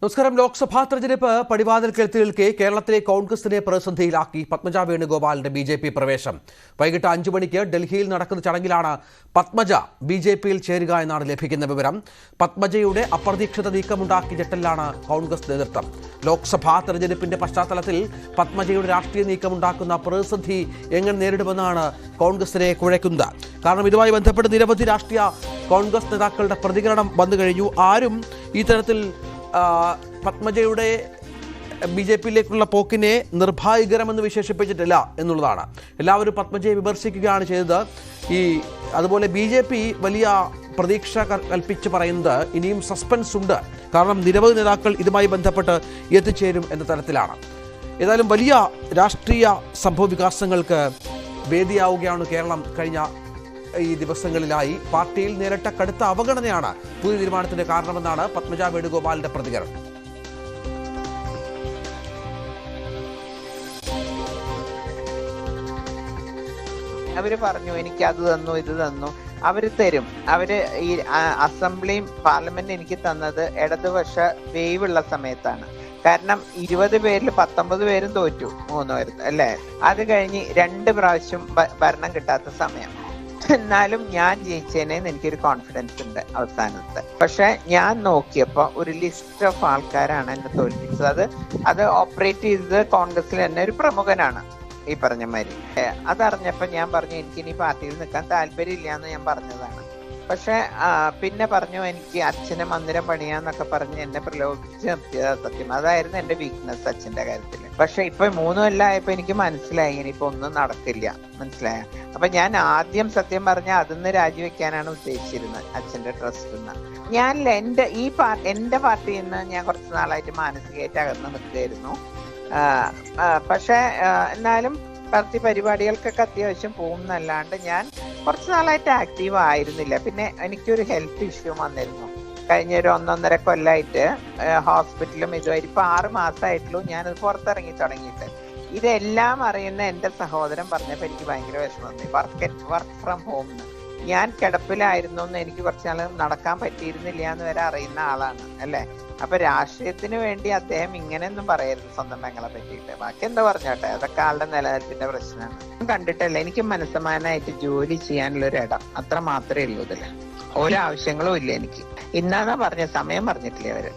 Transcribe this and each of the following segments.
നമസ്കാരം. ലോക്സഭാ തെരഞ്ഞെടുപ്പ് പടിവാതിൽക്കെത്തി നിൽക്കെ കേരളത്തിലെ കോൺഗ്രസിനെ പ്രതിസന്ധിയിലാക്കി പത്മജ വേണുഗോപാലിന്റെ ബി.ജെ.പി. പ്രവേശം. വൈകിട്ട് 5 മണിക്ക് ഡൽഹിയിൽ നടക്കുന്ന ചടങ്ങിലാണ് പത്മജ ബി.ജെ.പിയിൽ ചേരുക എന്നാണ് ലഭിക്കുന്ന വിവരം. പത്മജയുടെ അപ്രതീക്ഷിത നീക്കമുണ്ടാക്കി ഞെട്ടലാണ് കോൺഗ്രസ് നേതൃത്വം. ലോക്സഭാ തെരഞ്ഞെടുപ്പിന്റെ പശ്ചാത്തലത്തിൽ പത്മജയുടെ രാഷ്ട്രീയ നീക്കമുണ്ടാക്കുന്ന പ്രതിസന്ധി എങ്ങനെ നേരിടുമെന്നാണ് കോൺഗ്രസിനെ കുഴയ്ക്കുന്നത്. കാരണം ഇതുമായി ബന്ധപ്പെട്ട് നിരവധി രാഷ്ട്രീയ കോൺഗ്രസ് നേതാക്കളുടെ പ്രതികരണം വന്നു കഴിഞ്ഞു. ആരും ഈ തരത്തിൽ പത്മജയുടെ ബി.ജെ.പിയിലേക്കുള്ള പോക്കിനെ നിർഭാഗ്യകരമെന്ന് വിശേഷിപ്പിച്ചിട്ടില്ല എന്നുള്ളതാണ്. എല്ലാവരും പത്മജയെ വിമർശിക്കുകയാണ് ചെയ്തത്. അതുപോലെ ബി.ജെ.പി വലിയ പ്രതീക്ഷ കൽപ്പിച്ച് പറയുന്നത് ഇനിയും സസ്പെൻസ് ഉണ്ട്. കാരണം നിരവധി നേതാക്കൾ ഇതുമായി ബന്ധപ്പെട്ട് എത്തിച്ചേരും എന്ന തരത്തിലാണ്. ഏതായാലും വലിയ രാഷ്ട്രീയ സംഭവവികാസങ്ങൾക്ക് വേദിയാവുകയാണ് കേരളം. കഴിഞ്ഞ ഈ ദിവസങ്ങളിലായി പാർട്ടിയിൽ നേരിട്ട കടുത്ത അവഗണനയാണ് പുതിയ തീരുമാനത്തിന്റെ കാരണമെന്നാണ് പത്മജ വേണുഗോപാലിന്റെ പ്രതികരണം. അവര് പറഞ്ഞു എനിക്ക് അത് തന്നു ഇത് തന്നു. അവര് തരും. അവര് ഈ അസംബ്ലിയും പാർലമെന്റും എനിക്ക് തന്നത് ഇടതുപക്ഷ വേവുള്ള സമയത്താണ്. കാരണം 20 പേരിൽ 19 പേരും തോറ്റു, 3 പേരും അല്ലേ. അത് കഴിഞ്ഞ് 2 പ്രാവശ്യം ഭരണം കിട്ടാത്ത സമയം. എന്നാലും ഞാൻ ജയിച്ചേനെന്ന് എനിക്കൊരു കോൺഫിഡൻസ് ഉണ്ട് അവസാനത്തെ. പക്ഷെ ഞാൻ നോക്കിയപ്പോ ഒരു ലിസ്റ്റ് ഓഫ് ആൾക്കാരാണ് എന്നെ തോൽപ്പിച്ചത്. അത് ഓപ്പറേറ്റ് ചെയ്തത് കോൺഗ്രസിൽ തന്നെ ഒരു പ്രമുഖനാണ്, ഈ പറഞ്ഞ മാതിരി. അതറിഞ്ഞപ്പോ ഞാൻ പറഞ്ഞു എനിക്കിനി പാർട്ടിയിൽ നിൽക്കാൻ താല്പര്യമില്ല എന്ന് ഞാൻ പറഞ്ഞതാണ്. പക്ഷെ പിന്നെ പറഞ്ഞു എനിക്ക് അച്ഛനെ മന്ദിരം പണിയാന്നൊക്കെ പറഞ്ഞ് എന്നെ പ്രലോഭിച്ച് നിർത്തിയതാ സത്യം. അതായിരുന്നു എന്റെ വീക്ക്നെസ് അച്ഛന്റെ കാര്യത്തിൽ. പക്ഷെ ഇപ്പൊ 3 കൊല്ലമായപ്പോ എനിക്ക് മനസ്സിലായി ഇനിയിപ്പോ ഒന്നും നടക്കില്ല, മനസ്സിലായ. അപ്പൊ ഞാൻ ആദ്യം സത്യം പറഞ്ഞ അതിന്ന് രാജിവെക്കാനാണ് ഉദ്ദേശിച്ചിരുന്നത്, അച്ഛന്റെ ട്രസ്റ്റിൽ നിന്ന്. ഞാൻ എന്റെ പാർട്ടിയിൽ നിന്ന് ഞാൻ കുറച്ച് നാളായിട്ട് മാനസികമായിട്ട് അകന്ന് നിൽക്കുകയായിരുന്നു. പക്ഷെ എന്നാലും പാർട്ടി പരിപാടികൾക്കൊക്കെ അത്യാവശ്യം പോകുന്നല്ലാണ്ട് ഞാൻ കുറച്ച് നാളായിട്ട് ആക്റ്റീവ് ആയിരുന്നില്ല. പിന്നെ എനിക്കൊരു ഹെൽത്ത് ഇഷ്യൂ വന്നിരുന്നു. കഴിഞ്ഞ ഒരു 1.5 കൊല്ലമായിട്ട് ഹോസ്പിറ്റലും ഇതുമായിട്ട് ഇപ്പൊ 6 മാസമായിട്ടുള്ളൂ ഞാനത് പുറത്തിറങ്ങി തുടങ്ങിയിട്ട്. ഇതെല്ലാം അറിയുന്ന എന്റെ സഹോദരൻ പറഞ്ഞപ്പോ എനിക്ക് ഭയങ്കര വിഷമം. വർക്ക് ഫ്രം ഹോം ഞാൻ കിടപ്പിലായിരുന്നു എന്ന് എനിക്ക് കുറച്ച് നാൾ നടക്കാൻ പറ്റിയിരുന്നില്ല എന്ന് വരെ അറിയുന്ന ആളാണ് അല്ലെ. അപ്പൊ രാഷ്ട്രീയത്തിന് വേണ്ടി അദ്ദേഹം ഇങ്ങനെയൊന്നും പറയരുത് സ്വന്തം പെങ്ങളെ പറ്റിയിട്ട്. ബാക്കി എന്താ പറഞ്ഞോട്ടെ, അതൊക്കെ ആളുടെ നിലനിൽപ്പിന്റെ പ്രശ്നമാണ്. കണ്ടിട്ടല്ല, എനിക്ക് മനസ്സമാനായിട്ട് ജോലി ചെയ്യാനുള്ള ഒരു ഇടം അത്ര മാത്രമേ ഉള്ളൂ. ഇതില് ഒരാവശ്യങ്ങളും ഇല്ല എനിക്ക്. ഇന്നാന്നാ പറഞ്ഞ സമയം പറഞ്ഞിട്ടില്ലേ അവര്.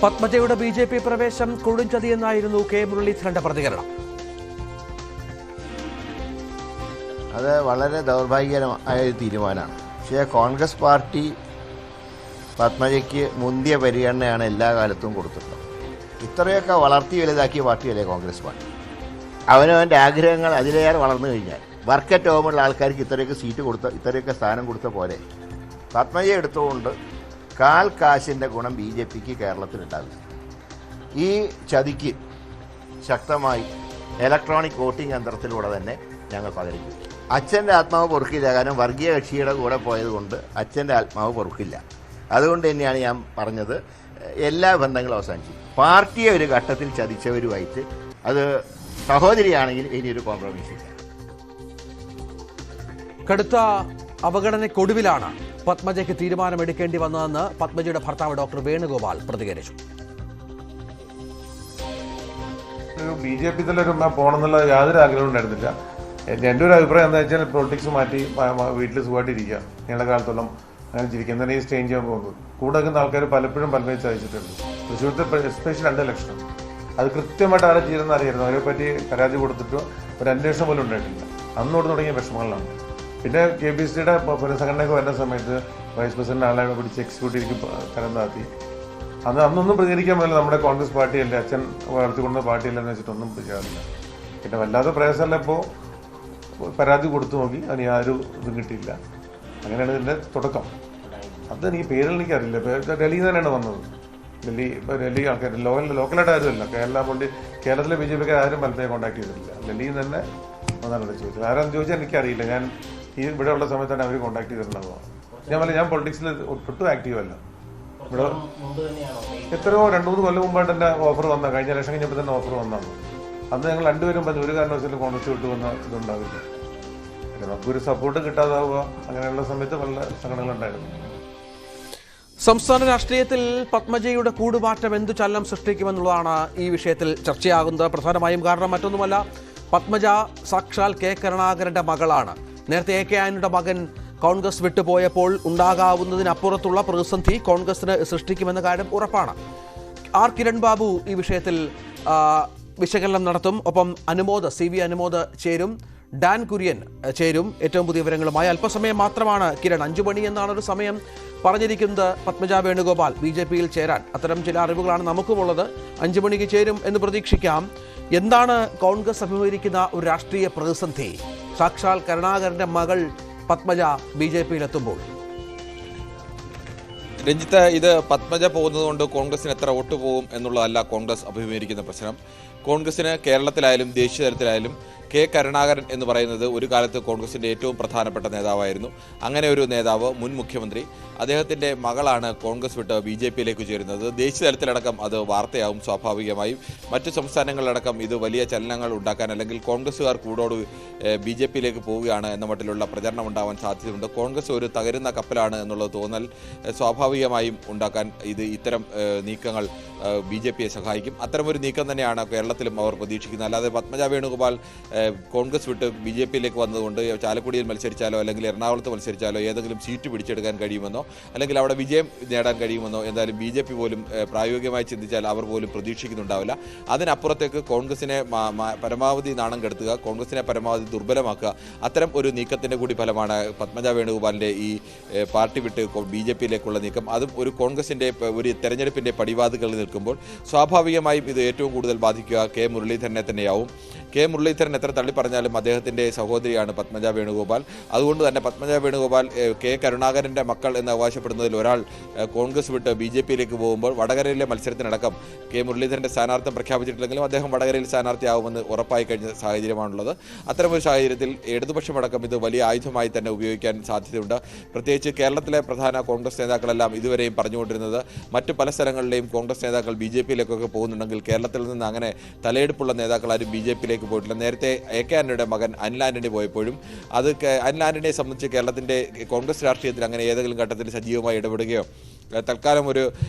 പത്മജയുടെ ബി.ജെ.പി. പ്രവേശം കൊടുംചതിയെന്നായിരുന്നു കെ മുരളീധരന്റെ പ്രതികരണം. അത് വളരെ ദൗർഭാഗ്യകരമായ ഒരു തീരുമാനമാണ്. പക്ഷേ കോൺഗ്രസ് പാർട്ടി പത്മജയ്ക്ക് മുന്തിയ പരിഗണനയാണ് എല്ലാ കാലത്തും കൊടുത്തിട്ടുള്ളത്. ഇത്രയൊക്കെ വളർത്തി വലുതാക്കിയ പാർട്ടിയല്ലേ കോൺഗ്രസ് പാർട്ടി. അവനവൻ്റെ ആഗ്രഹങ്ങൾ അതിലേറെ വളർന്നു കഴിഞ്ഞാൽ വർക്ക് അറ്റ് ഹോമുള്ള ആൾക്കാർക്ക് ഇത്രയൊക്കെ സ്ഥാനം കൊടുത്ത പോലെ പത്മജയെ എടുത്തുകൊണ്ട് കാശിൻ്റെ ഗുണം ബി.ജെ.പിക്ക് കേരളത്തിലുണ്ടാവില്ല. ഈ ചതിക്ക് ശക്തമായി ഇലക്ട്രോണിക് വോട്ടിംഗ് യന്ത്രത്തിലൂടെ തന്നെ ഞങ്ങൾ പകരം. അച്ഛൻ്റെ ആത്മാവ് പൊറുക്കില്ല. കാരണം വർഗീയ കക്ഷിയുടെ കൂടെ പോയതുകൊണ്ട് അച്ഛൻ്റെ ആത്മാവ് പൊറുക്കില്ല. അതുകൊണ്ട് തന്നെയാണ് ഞാൻ പറഞ്ഞത് എല്ലാ ബന്ധങ്ങളും അവസാനിച്ചു. പാർട്ടിയെ ഒരു ഘട്ടത്തിൽ ചതിച്ചവരുമായിട്ട് അത് സഹോദരിയാണെങ്കിൽ ഇനിയൊരു കോംപ്രമൈസ് ഇല്ല. കടുത്ത അവഗണനയ്ക്കൊടുവിലാണ് പത്മജയ്ക്ക് തീരുമാനമെടുക്കേണ്ടി വന്നതെന്ന് പത്മജയുടെ ഭർത്താവ് ഡോക്ടർ വേണുഗോപാൽ പ്രതികരിച്ചു. ബി.ജെ.പി. പോകണമെന്നുള്ള യാതൊരു ആഗ്രഹവും ഉണ്ടായിരുന്നില്ല. എൻ്റെ ഒരു അഭിപ്രായം എന്താ വെച്ചാൽ പൊളിറ്റിക്സ് മാറ്റി വീട്ടിൽ സുഖമായിട്ടിരിക്കുക. ഞങ്ങളുടെ കാലത്തോളം അങ്ങനെ ചിരിക്കുക. എന്താണ് ഈ സ്റ്റേഞ്ച് ചെയ്യാൻ പോകുന്നത്. കൂടെ നിൽക്കുന്ന ആൾക്കാർ പലപ്പോഴും പലപ്പോഴും ചതിച്ചിട്ടുണ്ട്. തൃശ്ശൂരത്തെ എസ്പെഷ്യലി 2 ഇലക്ഷൻ അത് കൃത്യമായിട്ട് ആരെ ചെയ്യുന്ന അറിയായിരുന്നു. അവരെ പറ്റി പരാതി കൊടുത്തിട്ടോ ഒരു അന്വേഷണം പോലും ഉണ്ടായിട്ടില്ല. അന്നോട് തുടങ്ങിയ വിഷമങ്ങളാണ്. പിന്നെ KBCയുടെ പുനഃസംഘടനയൊക്കെ വരുന്ന സമയത്ത് വൈസ് പ്രസിഡന്റ് ആളെ പിടിച്ച് എക്സിക്യൂട്ടീവിലേക്ക് തരം താത്തി. അന്നൊന്നും പ്രതികരിക്കാൻ പറ്റില്ല. നമ്മുടെ കോൺഗ്രസ് പാർട്ടിയല്ലേ, അച്ഛൻ വളർത്തിക്കൊണ്ട പാർട്ടിയല്ലെന്ന് വെച്ചിട്ടൊന്നും പ്രതികരിക്കില്ല. പിന്നെ വല്ലാത്ത പ്രയാസമല്ല. ഇപ്പോൾ പരാതി കൊടുത്തു നോക്കി, അതിന് യാതൊരു ഇതും കിട്ടിയില്ല. അങ്ങനെയാണ് ഇതിൻ്റെ തുടക്കം. അത് എനിക്ക് പേരിൽ എനിക്കറിയില്ല. ഡൽഹിയിൽ നിന്ന് തന്നെയാണ് വന്നത്. ഡൽഹി ആൾക്കാർ ലോക്കലായിട്ട് ആരുമല്ല. കേരളത്തിലെ ബി.ജെ.പിക്കാർ ആരും പലപ്പോഴും കോൺടാക്ട് ചെയ്തിട്ടില്ല. ഡൽഹിയിൽ നിന്ന് തന്നെ വന്നാണ് ചോദിച്ചത്. ആരാന്ന് ചോദിച്ചാൽ എനിക്കറിയില്ല. ഞാൻ ഇവിടെ ഉള്ള സമയത്താണ് അവർ കോൺടാക്ട് ചെയ്തിട്ടുണ്ടാവുക. ഞാൻ പൊളിറ്റിക്സിൽ ഒട്ടും ആക്റ്റീവ് അല്ല. ഇവിടെ എത്രയോ 2-3 കൊല്ലം മുമ്പായിട്ട് എൻ്റെ ഓഫർ വന്ന, കഴിഞ്ഞ ഇലക്ഷൻ കഴിഞ്ഞപ്പോൾ തന്നെ ഓഫർ വന്നാണ്. അന്ന് ഞങ്ങൾ 2 പേരും പറഞ്ഞു ഒരു കാരണവശാലും കോൺഗ്രസ് വിട്ടു വന്ന ഇതുണ്ടാവില്ല. നമുക്കൊരു സപ്പോർട്ട് കിട്ടാതാവുക, അങ്ങനെയുള്ള സമയത്ത് പല സംഘടനകളുണ്ടായിരുന്നു. സംസ്ഥാന രാഷ്ട്രീയത്തിൽ പത്മജയുടെ കൂടുമാറ്റം എന്തു ചലനം സൃഷ്ടിക്കുമെന്നുള്ളതാണ് ഈ വിഷയത്തിൽ ചർച്ചയാകുന്നത്. പ്രധാനമായും കാരണം മറ്റൊന്നുമല്ല, പത്മജ സാക്ഷാൽ കെ കരുണാകരന്റെ മകളാണ്. നേരത്തെ എ കെ ആന്റണിയുടെ മകൻ കോൺഗ്രസ് വിട്ടുപോയപ്പോൾ ഉണ്ടാകാവുന്നതിനപ്പുറത്തുള്ള പ്രതിസന്ധി കോൺഗ്രസിന് സൃഷ്ടിക്കുമെന്ന കാര്യം ഉറപ്പാണ്. ആർ കിരൺ ബാബു ഈ വിഷയത്തിൽ വിശകലനം നടത്തും. ഒപ്പം സി വി അനുമോദ് ചേരും, ഡാൻ കുര്യൻ ചേരും. ഏറ്റവും പുതിയ വിവരങ്ങളുമായി അല്പസമയം മാത്രമാണ് കിരൺ, 5 മണി എന്നാണ് ഒരു സമയം പറഞ്ഞിരിക്കുന്നത് പത്മജ വേണുഗോപാൽ BJPയിൽ ചേരാൻ. അത്തരം ചില അറിവുകളാണ് നമുക്കുമുള്ളത്. 5 മണിക്ക് ചേരും എന്ന് പ്രതീക്ഷിക്കാം. എന്താണ് കോൺഗ്രസ് അഭിമുഖീകരിക്കുന്ന ഒരു രാഷ്ട്രീയ പ്രതിസന്ധി? സാക്ഷാൽ കരുണാകരന്റെ മകൾ പത്മജ BJPയിലെത്തുമ്പോൾ രഞ്ജിത്ത്, ഇത് പത്മജ പോകുന്നതുകൊണ്ട് കോൺഗ്രസിന് എത്ര വോട്ട് പോകും എന്നുള്ളതല്ല കോൺഗ്രസ് അഭിമുഖീകരിക്കുന്ന പ്രശ്നം. കോൺഗ്രസിന് കേരളത്തിലായാലും ദേശീയ തലത്തിലായാലും കെ കരുണാകരൻ എന്ന് പറയുന്നത് ഒരു കാലത്ത് കോൺഗ്രസിൻ്റെ ഏറ്റവും പ്രധാനപ്പെട്ട നേതാവായിരുന്നു. അങ്ങനെ ഒരു നേതാവ്, മുൻ മുഖ്യമന്ത്രി, അദ്ദേഹത്തിൻ്റെ മകളാണ് കോൺഗ്രസ് വിട്ട് BJPയിലേക്ക് ചേരുന്നത്. ദേശീയ തലത്തിലടക്കം അത് വാർത്തയാവും സ്വാഭാവികമായും. മറ്റു സംസ്ഥാനങ്ങളിലടക്കം ഇത് വലിയ ചലനങ്ങൾ ഉണ്ടാക്കാൻ, അല്ലെങ്കിൽ കോൺഗ്രസ്സുകാർ കൂടോട് BJPയിലേക്ക് പോവുകയാണ് എന്ന മട്ടിലുള്ള പ്രചരണം ഉണ്ടാവാൻ സാധ്യതയുണ്ട്. കോൺഗ്രസ് ഒരു തകരുന്ന കപ്പലാണ് എന്നുള്ള തോന്നൽ സ്വാഭാവികമായും ഉണ്ടാക്കാൻ ഇത്തരം നീക്കങ്ങൾ BJPയെ സഹായിക്കും. അത്തരമൊരു നീക്കം തന്നെയാണ് കേരളത്തിലും അവർ പ്രതീക്ഷിക്കുന്നത്. അല്ലാതെ പത്മജ വേണുഗോപാൽ കോൺഗ്രസ് വിട്ട് BJPയിലേക്ക് വന്നതുകൊണ്ട് ചാലക്കുടിയിൽ മത്സരിച്ചാലോ അല്ലെങ്കിൽ എറണാകുളത്ത് മത്സരിച്ചാലോ ഏതെങ്കിലും സീറ്റ് പിടിച്ചെടുക്കാൻ കഴിയുമെന്നോ അല്ലെങ്കിൽ അവിടെ വിജയം നേടാൻ കഴിയുമെന്നോ എന്തായാലും BJP പോലും പ്രായോഗികമായി ചിന്തിച്ചാൽ അവർ പോലും പ്രതീക്ഷിക്കുന്നുണ്ടാവില്ല. അതിനപ്പുറത്തേക്ക് കോൺഗ്രസിനെ പരമാവധി നാണം കെടുത്തുക, കോൺഗ്രസിനെ പരമാവധി ദുർബലമാക്കുക, അത്തരം ഒരു നീക്കത്തിൻ്റെ കൂടി ഫലമാണ് പത്മജ വേണുഗോപാലിൻ്റെ ഈ പാർട്ടി വിട്ട് BJPയിലേക്കുള്ള നീക്കം. അതും ഒരു കോൺഗ്രസിൻ്റെ ഒരു തെരഞ്ഞെടുപ്പിൻ്റെ പടിവാതികളിൽ നിൽക്കുമ്പോൾ സ്വാഭാവികമായും ഇത് ഏറ്റവും കൂടുതൽ ബാധിക്കുക കെ മുരളീധരനെ തന്നെയാവും. കെ മുരളീധരൻ എത്ര തള്ളി പറഞ്ഞാലും അദ്ദേഹത്തിൻ്റെ സഹോദരിയാണ് പത്മജ വേണുഗോപാൽ. അതുകൊണ്ട് തന്നെ പത്മജ വേണുഗോപാൽ കെ കരുണാകരൻ്റെ മക്കൾ എന്ന് അവകാശപ്പെടുന്നതിൽ ഒരാൾ കോൺഗ്രസ് വിട്ട് BJPയിലേക്ക് പോകുമ്പോൾ വടകരയിലെ മത്സരത്തിനടക്കം കെ മുരളീധരൻ്റെ സ്ഥാനാർത്ഥം പ്രഖ്യാപിച്ചിട്ടില്ലെങ്കിലും അദ്ദേഹം വടകരയിൽ സ്ഥാനാർത്ഥിയാവുമെന്ന് ഉറപ്പായി കഴിഞ്ഞ സാഹചര്യമാണുള്ളത്. അത്തരമൊരു സാഹചര്യത്തിൽ ഇടതുപക്ഷമടക്കം ഇത് വലിയ ആയുധമായി തന്നെ ഉപയോഗിക്കാൻ സാധ്യതയുണ്ട്. പ്രത്യേകിച്ച് കേരളത്തിലെ പ്രധാന കോൺഗ്രസ് നേതാക്കളെല്ലാം ഇതുവരെയും പറഞ്ഞുകൊണ്ടിരുന്നത് മറ്റ് പല സ്ഥലങ്ങളിലെയും കോൺഗ്രസ് നേതാക്കൾ BJPയിലേക്കൊക്കെ പോകുന്നുണ്ടെങ്കിൽ കേരളത്തിൽ നിന്ന് അങ്ങനെ തലയെടുപ്പുള്ള നേതാക്കളാരും BJPയിലേക്ക് പോയിട്ടില്ല. നേരത്തെ എ കെ ആന്റണിയുടെ മകൻ അനിൽ ആന്റണി പോയപ്പോഴും അത് അനിൽ ആന്റണിയെ സംബന്ധിച്ച് കേരളത്തിൻ്റെ കോൺഗ്രസ് രാഷ്ട്രീയത്തിൽ അങ്ങനെ ഏതെങ്കിലും ഘട്ടത്തിൽ സജീവമായി ഇടപെടുകയോ തൽക്കാലം ഒരു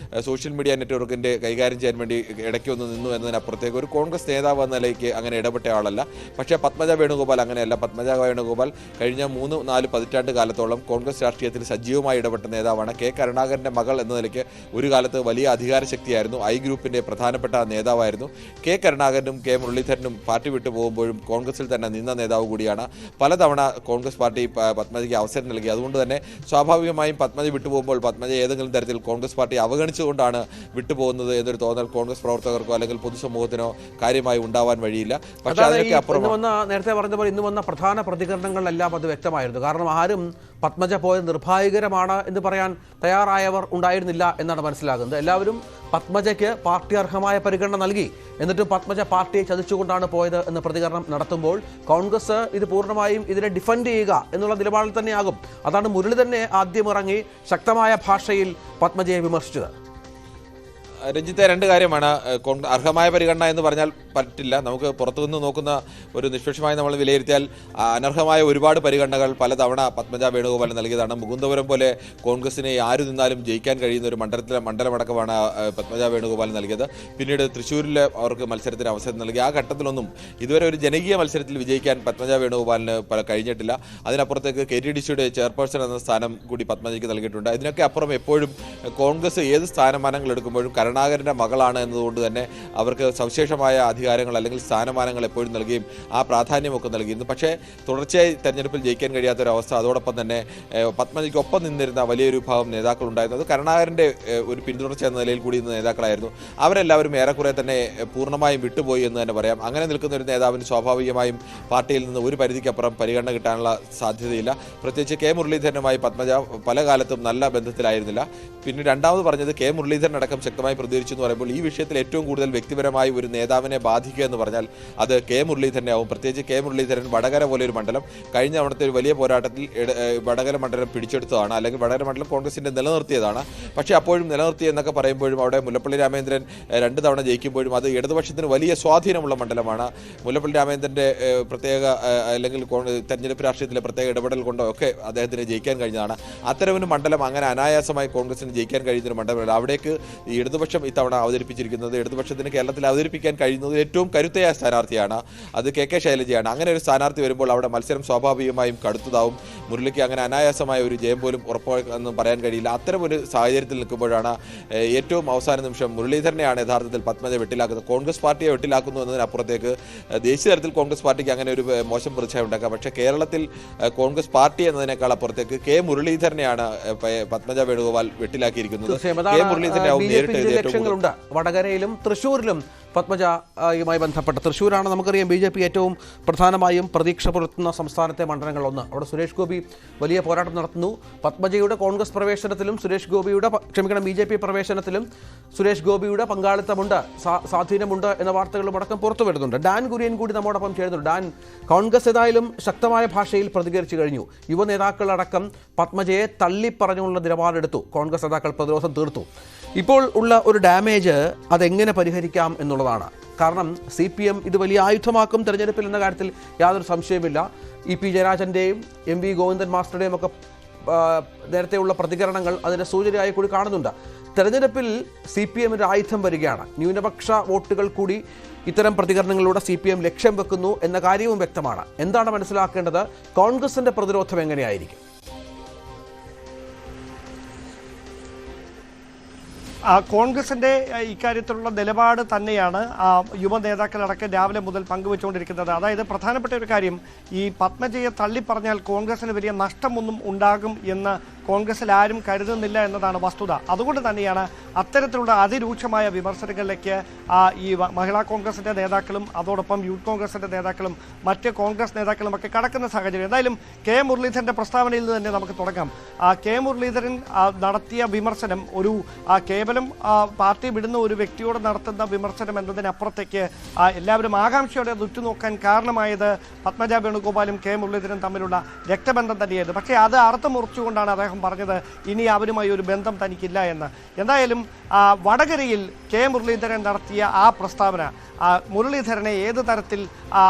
സോഷ്യൽ മീഡിയ നെറ്റ്വർക്കിൻ്റെ കൈകാര്യം ചെയ്യാൻ വേണ്ടി ഇടയ്ക്കൊന്ന് നിന്നു എന്നതിനപ്പുറത്തേക്ക് ഒരു കോൺഗ്രസ് നേതാവ് എന്ന നിലയ്ക്ക് അങ്ങനെ ഇടപെട്ട ആളല്ല. പക്ഷേ പത്മജ വേണുഗോപാൽ അങ്ങനെയല്ല. പത്മജ വേണുഗോപാൽ കഴിഞ്ഞ 3-4 പതിറ്റാണ്ട് കാലത്തോളം കോൺഗ്രസ് രാഷ്ട്രീയത്തിൽ സജീവമായി ഇടപെട്ട നേതാവാണ്. കെ കരുണാകരൻ്റെ മകൾ എന്ന നിലയ്ക്ക് ഒരു കാലത്ത് വലിയ അധികാരശക്തിയായിരുന്നു. ഐ ഗ്രൂപ്പിൻ്റെ പ്രധാനപ്പെട്ട നേതാവായിരുന്നു. കെ കരുണാകരനും കെ മുരളീധരനും പാർട്ടി വിട്ടു പോകുമ്പോഴും കോൺഗ്രസിൽ തന്നെ നിന്ന നേതാവ് കൂടിയാണ്. പലതവണ കോൺഗ്രസ് പാർട്ടി പത്മജയ്ക്ക് അവസരം നൽകി. അതുകൊണ്ട് തന്നെ സ്വാഭാവികമായും പത്മജ വിട്ടുപോകുമ്പോൾ പത്മജ ഏതെങ്കിലും തരത്തിൽ കോൺഗ്രസ് പാർട്ടി അവഗണിച്ചുകൊണ്ടാണ് വിട്ടുപോകുന്നത് എന്നൊരു തോന്നൽ കോൺഗ്രസ് പ്രവർത്തകർക്കോ അല്ലെങ്കിൽ പൊതുസമൂഹത്തിനോ കാര്യമായി ഉണ്ടാവാൻ വഴിയില്ല. പക്ഷേ അതിനൊക്കെ അപ്പുറം നേരത്തെ പറഞ്ഞ പോലെ ഇന്ന് വന്ന പ്രധാന പ്രതികരണങ്ങളിലെല്ലാം അത് വ്യക്തമായിരുന്നു. കാരണം ആരും പത്മജ പോയത് നിർഭാഗ്യകരമാണ് എന്ന് പറയാൻ തയ്യാറായവർ ഉണ്ടായിരുന്നില്ല എന്നാണ് മനസ്സിലാകുന്നത്. എല്ലാവരും പത്മജയ്ക്ക് പാർട്ടി അർഹമായ പരിഗണന നൽകി, എന്നിട്ടും പത്മജ പാർട്ടിയെ ചതിച്ചുകൊണ്ടാണ് പോയത് എന്ന പ്രതികരണം നടത്തുമ്പോൾ കോൺഗ്രസ് ഇത് പൂർണ്ണമായും ഇതിനെ ഡിഫെൻഡ് ചെയ്യുക എന്നുള്ള നിലപാടിൽ തന്നെയാകും. അതാണ് മുരളി തന്നെ ആദ്യം ഇറങ്ങി ശക്തമായ ഭാഷയിൽ പത്മജയെ വിമർശിച്ചത്. രഞ്ജിത്തെ, 2 കാര്യമാണ്. അർഹമായ പരിഗണന എന്ന് പറഞ്ഞാൽ പറ്റില്ല. നമുക്ക് പുറത്തുനിന്ന് നോക്കുന്ന ഒരു നിഷ്പക്ഷമായി നമ്മൾ വിലയിരുത്തിയാൽ അനർഹമായ ഒരുപാട് പരിഗണനകൾ പലതവണ പത്മജ വേണുഗോപാൽ നൽകിയതാണ്. മുകുന്ദപുരം പോലെ കോൺഗ്രസിനെ ആരു നിന്നാലും ജയിക്കാൻ കഴിയുന്ന ഒരു മണ്ഡലമടക്കമാണ് പത്മജ വേണുഗോപാൽ നൽകിയത്. പിന്നീട് തൃശ്ശൂരിൽ അവർക്ക് മത്സരത്തിന് അവസരം നൽകി. ആ ഘട്ടത്തിലൊന്നും ഇതുവരെ ഒരു ജനകീയ മത്സരത്തിൽ വിജയിക്കാൻ പത്മജ വേണുഗോപാലിന് കഴിഞ്ഞിട്ടില്ല. അതിനപ്പുറത്തേക്ക് KTDCയുടെ ചെയർപേഴ്സൺ എന്ന സ്ഥാനം കൂടി പത്മജയ്ക്ക് നൽകിയിട്ടുണ്ട്. ഇതിനൊക്കെ അപ്പുറം എപ്പോഴും കോൺഗ്രസ് ഏത് സ്ഥാനമാനങ്ങൾ എടുക്കുമ്പോഴും കരുണാകരൻ്റെ മകളാണ് എന്നതുകൊണ്ട് തന്നെ അവർക്ക് സവിശേഷമായ അധികാരങ്ങൾ അല്ലെങ്കിൽ സ്ഥാനമാനങ്ങൾ എപ്പോഴും നൽകുകയും ആ പ്രാധാന്യമൊക്കെ നൽകിയിരുന്നു. പക്ഷേ തുടർച്ചയായി തെരഞ്ഞെടുപ്പിൽ ജയിക്കാൻ കഴിയാത്തൊരവസ്ഥ, അതോടൊപ്പം തന്നെ പത്മജയ്ക്കൊപ്പം നിന്നിരുന്ന വലിയൊരു വിഭാഗം നേതാക്കളുണ്ടായിരുന്നു. അത് കരുണാകരൻ്റെ ഒരു പിന്തുടർച്ച എന്ന നിലയിൽ കൂടി ഇന്ന് നേതാക്കളായിരുന്നു. അവരെല്ലാവരും ഏറെക്കുറെ തന്നെ പൂർണ്ണമായും വിട്ടുപോയി എന്ന് തന്നെ പറയാം. അങ്ങനെ നിൽക്കുന്ന ഒരു നേതാവിന് സ്വാഭാവികമായും പാർട്ടിയിൽ നിന്ന് ഒരു പരിധിക്കപ്പുറം പരിഗണന കിട്ടാനുള്ള സാധ്യതയില്ല. പ്രത്യേകിച്ച് കെ മുരളീധരനുമായി പത്മജ പല കാലത്തും നല്ല ബന്ധത്തിലായിരുന്നില്ല. പിന്നെ രണ്ടാമത് പറഞ്ഞത് കെ മുരളീധരൻ അടക്കം ശക്തമായി പ്രതികരിച്ചു എന്ന് പറയുമ്പോൾ ഈ വിഷയത്തിൽ ഏറ്റവും കൂടുതൽ വ്യക്തിപരമായി ഒരു നേതാവിനെ ബാധിക്കുക എന്ന് പറഞ്ഞാൽ അത് കെ മുരളീധരനെ ആവും. പ്രത്യേകിച്ച് കെ മുരളീധരൻ വടകര പോലെ ഒരു മണ്ഡലം കഴിഞ്ഞ തവണത്തെ ഒരു വലിയ പോരാട്ടത്തിൽ വടകര മണ്ഡലം പിടിച്ചെടുത്തതാണ്, അല്ലെങ്കിൽ വടകര മണ്ഡലം കോൺഗ്രസിന്റെ നിലനിർത്തിയതാണ്. പക്ഷേ അപ്പോഴും നിലനിർത്തി എന്നൊക്കെ പറയുമ്പോഴും അവിടെ മുല്ലപ്പള്ളി രാമചന്ദ്രൻ 2 തവണ ജയിക്കുമ്പോഴും അത് ഇടതുപക്ഷത്തിന് വലിയ സ്വാധീനമുള്ള മണ്ഡലമാണ്. മുല്ലപ്പള്ളി രാമചന്ദ്രന്റെ പ്രത്യേക അല്ലെങ്കിൽ തെരഞ്ഞെടുപ്പ് രാഷ്ട്രീയത്തിലെ പ്രത്യേക ഇടപെടൽ കൊണ്ടോ ഒക്കെ അദ്ദേഹത്തിന് ജയിക്കാൻ കഴിഞ്ഞതാണ്. അത്തരമൊരു മണ്ഡലം അങ്ങനെ അനായാസമായി കോൺഗ്രസിന് ജയിക്കാൻ കഴിയുന്ന ഒരു മണ്ഡലമല്ല. അവിടേക്ക് ഈ ഇടതുപക്ഷം ഇത്തവണ അവതരിപ്പിച്ചിരിക്കുന്നത്, ഇടതുപക്ഷത്തിന് കേരളത്തിൽ അവതരിപ്പിക്കാൻ കഴിയുന്നത് ഏറ്റവും കരുത്തയായ സ്ഥാനാർത്ഥിയാണ്, അത് കെ ശൈലജയാണ്. അങ്ങനെ ഒരു സ്ഥാനാർത്ഥി വരുമ്പോൾ അവിടെ മത്സരം സ്വാഭാവികമായും കടുത്തതാവും. മുരളിക്ക് അങ്ങനെ അനായാസമായ ഒരു ജയം പോലും ഉറപ്പാണെന്നും പറയാൻ കഴിയില്ല. അത്തരം ഒരു സാഹചര്യത്തിൽ നിൽക്കുമ്പോഴാണ് ഏറ്റവും അവസാന നിമിഷം മുരളീധരനെയാണ് യഥാർത്ഥത്തിൽ പത്മജ വെട്ടിലാക്കുന്നത്. കോൺഗ്രസ് പാർട്ടിയെ വെട്ടിലാക്കുന്നു എന്നതിനപ്പുറത്തേക്ക് ദേശീയ തലത്തിൽ കോൺഗ്രസ് പാർട്ടിക്ക് അങ്ങനെ ഒരു മോശം പ്രതിച്ഛായ ഉണ്ടാക്കാം. പക്ഷേ കേരളത്തിൽ കോൺഗ്രസ് പാർട്ടി എന്നതിനേക്കാൾ അപ്പുറത്തേക്ക് കെ മുരളീധരനെയാണ് പത്മജ വേണുഗോപാൽ വെട്ടിലാക്കിയിരിക്കുന്നത്. കെ മുരളീധരനെ ലക്ഷ്യങ്ങളുണ്ട് വടകരയിലും തൃശ്ശൂരിലും പത്മജയുമായി ബന്ധപ്പെട്ട്. തൃശ്ശൂരാണ് നമുക്കറിയാം BJP ഏറ്റവും പ്രധാനമായും പ്രതീക്ഷ പുലർത്തുന്ന സംസ്ഥാനത്തെ മണ്ഡലങ്ങളൊന്ന്. അവിടെ സുരേഷ് ഗോപി വലിയ പോരാട്ടം നടത്തുന്നു. പത്മജയുടെ കോൺഗ്രസ് പ്രവേശനത്തിലും BJP പ്രവേശനത്തിലും സുരേഷ് ഗോപിയുടെ പങ്കാളിത്തമുണ്ട്, സ്വാധീനമുണ്ട് എന്ന വാർത്തകളും അടക്കം പുറത്തു വരുന്നുണ്ട്. ഡാൻ കുര്യൻ കൂടി നമ്മോടൊപ്പം ചേരുന്നുണ്ട്. ഡാൻ, കോൺഗ്രസ് ഏതായാലും ശക്തമായ ഭാഷയിൽ പ്രതികരിച്ചു കഴിഞ്ഞു. യുവ നേതാക്കളടക്കം പത്മജയെ തള്ളിപ്പറഞ്ഞുള്ള നിലപാടെടുത്തു. കോൺഗ്രസ് നേതാക്കൾ പ്രതിരോധം തീർത്തു. ഇപ്പോൾ ഉള്ള ഒരു ഡാമേജ് അതെങ്ങനെ പരിഹരിക്കാം എന്നുള്ളതാണ്. കാരണം CPM ഇത് വലിയ ആയുധമാക്കും തെരഞ്ഞെടുപ്പിൽ എന്ന കാര്യത്തിൽ യാതൊരു സംശയമില്ല. EP ജയരാജൻ്റെയും MV ഗോവിന്ദൻ മാസ്റ്ററുടെയും ഒക്കെ നേരത്തെയുള്ള പ്രതികരണങ്ങൾ അതിൻ്റെ സൂചനയായി കൂടി കാണുന്നുണ്ട്. തെരഞ്ഞെടുപ്പിൽ CPM ഒരു ആയുധം വരികയാണ്. ന്യൂനപക്ഷ വോട്ടുകൾ കൂടി ഇത്തരം പ്രതികരണങ്ങളിലൂടെ CPM ലക്ഷ്യം വെക്കുന്നു എന്ന കാര്യവും വ്യക്തമാണ്. എന്താണ് മനസ്സിലാക്കേണ്ടത്? കോൺഗ്രസിൻ്റെ പ്രതിരോധം എങ്ങനെയായിരിക്കും? കോൺഗ്രസിന്റെ ഇക്കാര്യത്തിലുള്ള നിലപാട് തന്നെയാണ് യുവ നേതാക്കളടക്കം രാവിലെ മുതൽ പങ്കുവെച്ചുകൊണ്ടിരിക്കുന്നത്. അതായത് പ്രധാനപ്പെട്ട ഒരു കാര്യം, ഈ പത്മജയെ തള്ളിപ്പറഞ്ഞാൽ കോൺഗ്രസിന് വലിയ നഷ്ടമൊന്നും ഉണ്ടാകും എന്ന് കോൺഗ്രസിൽ ആരും കരുതുന്നില്ല എന്നതാണ് വസ്തുത. അതുകൊണ്ട് തന്നെയാണ് അത്തരത്തിലുള്ള അതിരൂക്ഷമായ വിമർശനങ്ങളിലേക്ക് ഈ മഹിളാ കോൺഗ്രസിന്റെ നേതാക്കളും അതോടൊപ്പം യൂത്ത് കോൺഗ്രസിന്റെ നേതാക്കളും മറ്റ് കോൺഗ്രസ് നേതാക്കളും ഒക്കെ കടക്കുന്ന സാഹചര്യം. എന്തായാലും കെ മുരളീധരന്റെ പ്രസ്താവനയിൽ നിന്ന് തന്നെ നമുക്ക് തുടങ്ങാം. കെ മുരളീധരൻ നടത്തിയ വിമർശനം ഒരു കേവലം പാർട്ടി വിടുന്ന ഒരു വ്യക്തിയോട് നടത്തുന്ന വിമർശനം എന്നതിനപ്പുറത്തേക്ക് എല്ലാവരും ആകാംക്ഷയോടെ അത് ഉറ്റുനോക്കാൻ കാരണമായത് പത്മജ വേണുഗോപാലും കെ മുരളീധരൻ തമ്മിലുള്ള രക്തബന്ധം തന്നെയായിരുന്നു. പക്ഷേ അത് അർത്ഥം മുറിച്ചുകൊണ്ടാണ് അദ്ദേഹം പറഞ്ഞത് ഇനി അവരുമായി ഒരു ബന്ധം തനിക്കില്ല എന്ന്. എന്തായാലും വടകരയിൽ കെ മുരളീധരൻ നടത്തിയ ആ പ്രസ്താവന മുരളീധരനെ ഏത് തരത്തിൽ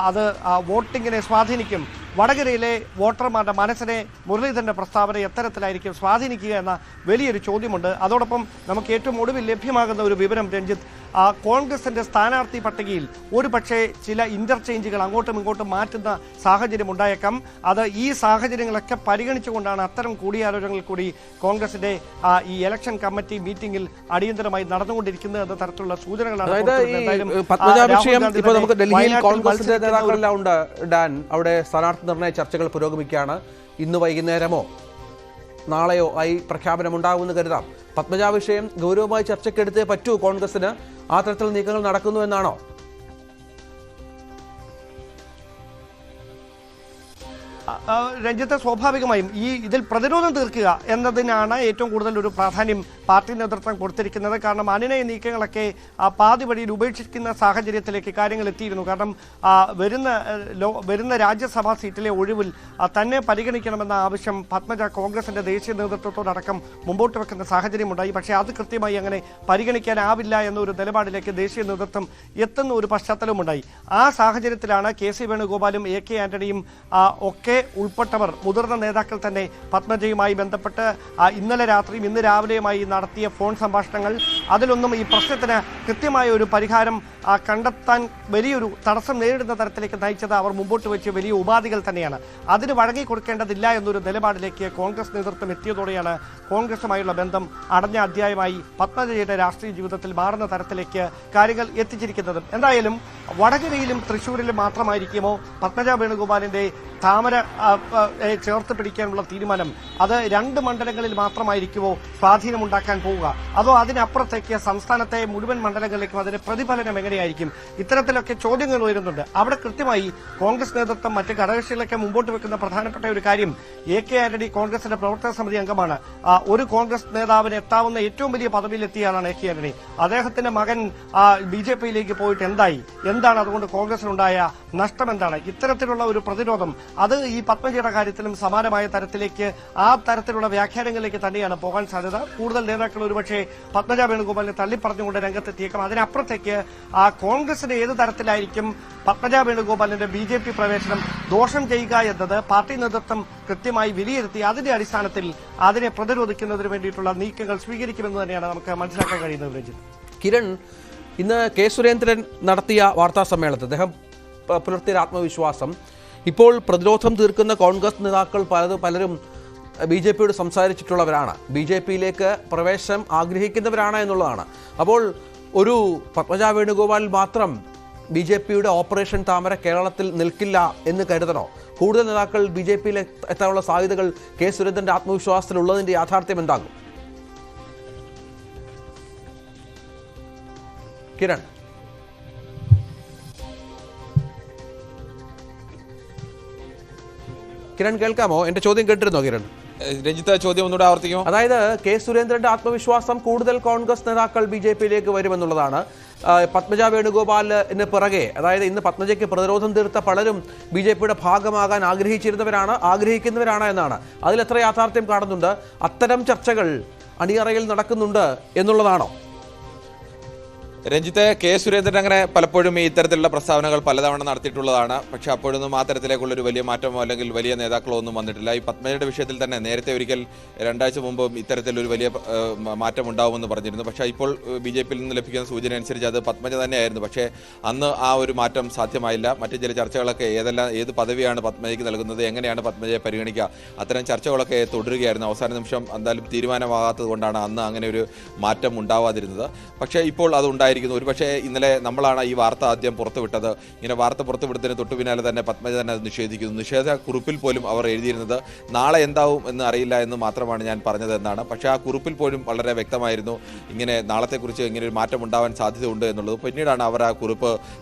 അത് വോട്ടിങ്ങിനെ സ്വാധീനിക്കും, വടകരയിലെ വോട്ടർമാരുടെ മനസ്സിനെ മുരളീധരൻ്റെ പ്രസ്താവന എത്തരത്തിലായിരിക്കും സ്വാധീനിക്കുക എന്ന വലിയൊരു ചോദ്യമുണ്ട്. അതോടൊപ്പം നമുക്ക് ഏറ്റവും ഒടുവിൽ ലഭ്യമാകുന്ന ഒരു വിവരം, രഞ്ജിത്ത്, കോൺഗ്രസിന്റെ സ്ഥാനാർത്ഥി പട്ടികയിൽ ഒരു പക്ഷേ ചില ഇന്റർചേഞ്ചുകൾ അങ്ങോട്ടും ഇങ്ങോട്ടും മാറ്റുന്ന സാഹചര്യം ഉണ്ടായേക്കാം. അത് ഈ സാഹചര്യങ്ങളൊക്കെ പരിഗണിച്ചുകൊണ്ടാണ് അത്തരം കൂടിയാലോചനകൾ കൂടി കോൺഗ്രസിന്റെ ഈ ഇലക്ഷൻ കമ്മിറ്റി മീറ്റിംഗിൽ അടിയന്തരമായി നടന്നുകൊണ്ടിരിക്കുന്നത് എന്ന തരത്തിലുള്ള സൂചനകളാണ്. അവിടെ സ്ഥാനാർത്ഥി നിർണയ ചർച്ചകൾ പുരോഗമിക്കുകയാണ്. ഇന്ന് വൈകുന്നേരമോ നാളെയോ ആയി പ്രഖ്യാപനമുണ്ടാകുമെന്ന് കരുതാം. പത്മജ വിഷയം ഗൗരവമായി ചർച്ചയ്ക്കെടുത്തേ പറ്റൂ കോൺഗ്രസിന്. ആ തരത്തിൽ നീക്കങ്ങൾ നടക്കുന്നു എന്നാണോ? രഞ്ജിത്ത്, സ്വാഭാവികമായും ഇതിൽ പ്രതിരോധം തീർക്കുക എന്നതിനാണ് ഏറ്റവും കൂടുതൽ ഒരു പ്രാധാന്യം പാർട്ടി നേതൃത്വം കൊടുത്തിരിക്കുന്നത്. കാരണം അനുനയ നീക്കങ്ങളൊക്കെ പാതി വഴിയിൽ ഉപേക്ഷിക്കുന്ന സാഹചര്യത്തിലേക്ക് കാര്യങ്ങൾ എത്തിയിരുന്നു. കാരണം വരുന്ന രാജ്യസഭാ സീറ്റിലെ ഒഴിവിൽ തന്നെ പരിഗണിക്കണമെന്ന ആവശ്യം പത്മജ കോൺഗ്രസിന്റെ ദേശീയ നേതൃത്വത്തോടക്കം മുമ്പോട്ട് വെക്കുന്ന സാഹചര്യമുണ്ടായി. പക്ഷേ അത് കൃത്യമായി അങ്ങനെ പരിഗണിക്കാനാവില്ല എന്നൊരു നിലപാടിലേക്ക് ദേശീയ നേതൃത്വം എത്തുന്ന ഒരു പശ്ചാത്തലമുണ്ടായി. ആ സാഹചര്യത്തിലാണ് KC വേണുഗോപാലും AK ആന്റണിയും ഒക്കെ ഉൾപ്പെട്ടവർ, മുതിർന്ന നേതാക്കൾ തന്നെ പത്മജയുമായി ബന്ധപ്പെട്ട് ഇന്നലെ രാത്രിയും ഇന്ന് രാവിലെയുമായി നടത്തിയ ഫോൺ സംഭാഷണങ്ങൾ, അതിലൊന്നും ഈ പ്രശ്നത്തിന് കൃത്യമായ ഒരു പരിഹാരം കണ്ടെത്താൻ വലിയൊരു തടസ്സം നേരിടുന്ന തരത്തിലേക്ക് നയിച്ചത് അവർ മുമ്പോട്ട് വെച്ച വലിയ ഉപാധികൾ തന്നെയാണ്. അതിന് വഴങ്ങി കൊടുക്കേണ്ടതില്ല എന്നൊരു നിലപാടിലേക്ക് കോൺഗ്രസ് നേതൃത്വം എത്തിയതോടെയാണ് കോൺഗ്രസുമായുള്ള ബന്ധം അടഞ്ഞ അധ്യായമായി പത്മജയുടെ രാഷ്ട്രീയ ജീവിതത്തിൽ മാറുന്ന തരത്തിലേക്ക് കാര്യങ്ങൾ എത്തിച്ചിരിക്കുന്നത്. എന്തായാലും വടകരയിലും തൃശ്ശൂരിലും മാത്രമായിരിക്കുമോ പത്മജ വേണുഗോപാലിന്റെ താമര ചേർത്ത് പിടിക്കാനുള്ള തീരുമാനം അത് 2 മണ്ഡലങ്ങളിൽ മാത്രമായിരിക്കുമോ സ്വാധീനമുണ്ടാക്കാൻ പോവുക, അതോ അതിനപ്പുറത്തേക്ക് സംസ്ഥാനത്തെ മുഴുവൻ മണ്ഡലങ്ങളിലേക്കും അതിന്റെ പ്രതിഫലനം എങ്ങനെയായിരിക്കും? ഇത്തരത്തിലൊക്കെ ചോദ്യങ്ങൾ ഉയരുന്നുണ്ട്. അവിടെ കൃത്യമായി കോൺഗ്രസ് നേതൃത്വം മറ്റ് ഘടകകക്ഷികളൊക്കെ മുമ്പോട്ട് വെക്കുന്ന പ്രധാനപ്പെട്ട ഒരു കാര്യം, AK ആന്റണി കോൺഗ്രസിന്റെ പ്രവർത്തക സമിതി അംഗമാണ്. ഒരു കോൺഗ്രസ് നേതാവിന് എത്താവുന്ന ഏറ്റവും വലിയ പദവിയിലെത്തിയ ആളാണ് AK ആന്റണി. അദ്ദേഹത്തിന്റെ മകൻ BJPയിലേക്ക് പോയിട്ട് എന്താണ് അതുകൊണ്ട് കോൺഗ്രസിനുണ്ടായ നഷ്ടം എന്താണ്? ഇത്തരത്തിലുള്ള ഒരു പ്രതിരോധം അത് ഈ പത്മജയുടെ കാര്യത്തിലും സമാനമായ തരത്തിലേക്ക് ആ തരത്തിലുള്ള വ്യാഖ്യാനങ്ങളിലേക്ക് തന്നെയാണ് പോകാൻ സാധ്യത. കൂടുതൽ നേതാക്കൾ ഒരുപക്ഷെ പത്മജ വേണുഗോപാലിനെ തള്ളിപ്പറഞ്ഞുകൊണ്ട് രംഗത്തെത്തിയേക്കാം. അതിനപ്പുറത്തേക്ക് കോൺഗ്രസിന് ഏത് തരത്തിലായിരിക്കും പത്മജ വേണുഗോപാലിന്റെ BJP പ്രവേശനം ദോഷം ചെയ്യുക എന്നത് പാർട്ടി നേതൃത്വം കൃത്യമായി വിലയിരുത്തി അതിന്റെ അടിസ്ഥാനത്തിൽ അതിനെ പ്രതിരോധിക്കുന്നതിന് വേണ്ടിയിട്ടുള്ള നീക്കങ്ങൾ സ്വീകരിക്കുമെന്ന് തന്നെയാണ് നമുക്ക് മനസ്സിലാക്കാൻ കഴിയുന്നത്. രഞ്ജിത്ത്, കിരൺ, ഇന്ന് കെ സുരേന്ദ്രൻ നടത്തിയ വാർത്താ സമ്മേളനത്തിൽ അദ്ദേഹം പുലർത്തിയ ആത്മവിശ്വാസം ഇപ്പോൾ പ്രതിരോധം തീർക്കുന്ന കോൺഗ്രസ് നേതാക്കൾ പലരും BJPയോട് സംസാരിച്ചിട്ടുള്ളവരാണ്, BJPയിലേക്ക് പ്രവേശനം ആഗ്രഹിക്കുന്നവരാണ് എന്നുള്ളതാണ്. അപ്പോൾ ഒരു പത്മജ വേണുഗോപാൽ മാത്രം BJPയുടെ ഓപ്പറേഷൻ താമര കേരളത്തിൽ നിൽക്കില്ല എന്ന് കരുതണോ? കൂടുതൽ നേതാക്കൾ BJPയിൽ എത്താനുള്ള സാധ്യതകൾ കെ സുരേന്ദ്രന്റെ ആത്മവിശ്വാസത്തിലുള്ളതിന്റെ യാഥാർത്ഥ്യം എന്താകും? കിരൺ, കേൾക്കാമോ? എന്റെ ചോദ്യം കേട്ടിരുന്നോ കിരൺ? രഞ്ജിത്ത്, ചോദ്യം ഒന്നുകൂടെ ആവർത്തിക്കുമോ? അതായത് കെ സുരേന്ദ്രന്റെ ആത്മവിശ്വാസം കൂടുതൽ കോൺഗ്രസ് നേതാക്കൾ BJPയിലേക്ക് വരുമെന്നുള്ളതാണ്. പത്മജ വേണുഗോപാലിന് പിറകെ, അതായത് ഇന്ന് പത്മജയ്ക്ക് പ്രതിരോധം തീർത്ത പലരും BJPയുടെ ഭാഗമാകാൻ ആഗ്രഹിക്കുന്നവരാണ് എന്നാണ്. അതിലെത്ര യാഥാർത്ഥ്യം കാണുന്നുണ്ട്? അത്തരം ചർച്ചകൾ അണിയറയിൽ നടക്കുന്നുണ്ട് എന്നുള്ളതാണോ? രഞ്ജിത്തെ, കെ സുരേന്ദ്രൻ അങ്ങനെ പലപ്പോഴും ഈ ഇത്തരത്തിലുള്ള പ്രസ്താവനകൾ പലതവണ നടത്തിയിട്ടുള്ളതാണ്. പക്ഷേ അപ്പോഴൊന്നും ആ തരത്തിലേക്കുള്ളൊരു വലിയ മാറ്റമോ അല്ലെങ്കിൽ വലിയ നേതാക്കളോ ഒന്നും വന്നിട്ടില്ല. ഈ പത്മജയുടെ വിഷയത്തിൽ തന്നെ നേരത്തെ ഒരിക്കൽ 2 ആഴ്ച മുമ്പ് ഇത്തരത്തിലൊരു വലിയ മാറ്റം ഉണ്ടാവുമെന്ന് പറഞ്ഞിരുന്നു. പക്ഷേ ഇപ്പോൾ BJPയിൽ നിന്ന് ലഭിക്കുന്ന സൂചന അനുസരിച്ച് അത് പത്മജ തന്നെയായിരുന്നു. പക്ഷേ അന്ന് ആ ഒരു മാറ്റം സാധ്യമായില്ല. മറ്റു ചില ചർച്ചകളൊക്കെ ഏത് പദവിയാണ് പത്മജയ്ക്ക് നൽകുന്നത്, എങ്ങനെയാണ് പത്മജയെ പരിഗണിക്കുക, അത്തരം ചർച്ചകളൊക്കെ തുടരുകയായിരുന്നു. അവസാന നിമിഷം എന്തായാലും തീരുമാനമാകാത്തത് കൊണ്ടാണ് അന്ന് അങ്ങനെ ഒരു മാറ്റം ഉണ്ടാവാതിരുന്നത്. പക്ഷേ ഇപ്പോൾ അത് ഉണ്ടായിരിക്കുന്നു. ഒരുപക്ഷെ ഇന്നലെ നമ്മളാണ് ഈ വാർത്ത ആദ്യം പുറത്തുവിട്ടത്. ഇങ്ങനെ വാർത്ത പുറത്തുവിടുന്നതിന് തൊട്ടു പിന്നാലെ തന്നെ പത്മജ തന്നെ അത് നിഷേധിക്കുന്നു. നിഷേധ കുറിപ്പിൽ പോലും അവർ എഴുതിയിരുന്നത് നാളെ എന്താവും എന്ന് അറിയില്ല എന്ന് മാത്രമാണ് ഞാൻ പറഞ്ഞത് എന്നാണ്. പക്ഷേ ആ കുറിപ്പിൽ പോലും വളരെ വ്യക്തമായിരുന്നു ഇങ്ങനെ നാളത്തെക്കുറിച്ച് ഇങ്ങനെ ഒരു മാറ്റം ഉണ്ടാവാൻ സാധ്യതയുണ്ട് എന്നുള്ളത്. പിന്നീടാണ് അവർ ആ കുറിപ്പ്